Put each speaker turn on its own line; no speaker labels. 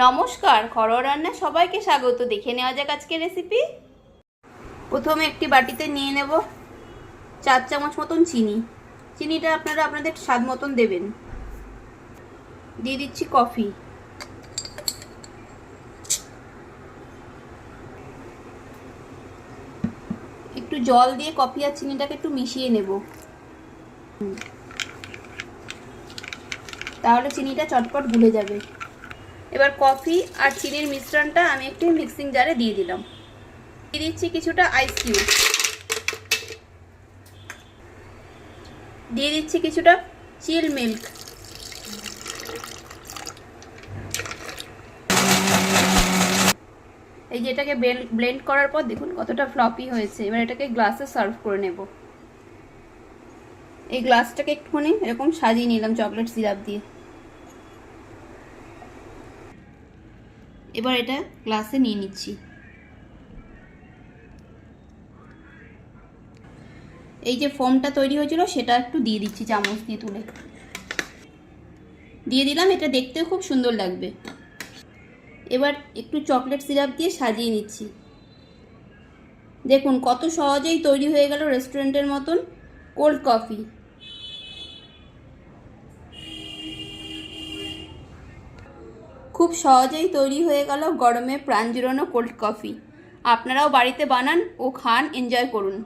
নমস্কার, ঘরোয়া রান্না সবাইকে স্বাগত। দেখে নেওয়া যাক আজকের রেসিপি। প্রথমে একটি বাটিতে নিয়ে নেব 4 চামচ মতন চিনি। চিনিটা আপনারা আপনাদের স্বাদ মতন দেবেন। দিয়ে দিচ্ছি কফি, একটু জল দিয়ে কফি আর চিনিটাকে একটু মিশিয়ে নেব, তাহলে চিনিটা চটপট গুলে যাবে। এবার কফি আর চিনির মিশ্রণটা আমি একটি মিক্সিং জারে দিয়ে দিলাম। দিয়ে দিচ্ছি কিছুটা আইস কিউব, দিয়ে দিচ্ছি কিছুটা চিল মিল্ক, এই যে এটাকে ব্লেন্ড করার পর দেখুন কতটা ফ্লপি হয়েছে। এবার এটাকে গ্লাসে সার্ভ করে নেব। এই গ্লাসটাকে একটুখানি এরকম সাজিয়ে নিলাম চকলেট সিরাপ দিয়ে। এবার এটা গ্লাসে নিয়ে নিচ্ছি। এই যে ফোমটা তৈরি হয়েছিল সেটা একটু দিয়ে দিচ্ছি চামচ দিয়ে তুলে। দিয়ে দিলাম, এটা দেখতেও খুব সুন্দর লাগবে। এবার একটু চকলেট সিরাপ দিয়ে সাজিয়ে নিচ্ছি। দেখুন কত সহজেই তৈরি হয়ে গেল রেস্টুরেন্টের মতন কোল্ড কফি। খুব সহজেই তৈরি হয়ে গেল গরমে প্রাণ জুড়ানো কোল্ড কফি। আপনারাও বাড়িতে বানান ও খান, এনজয় করুন।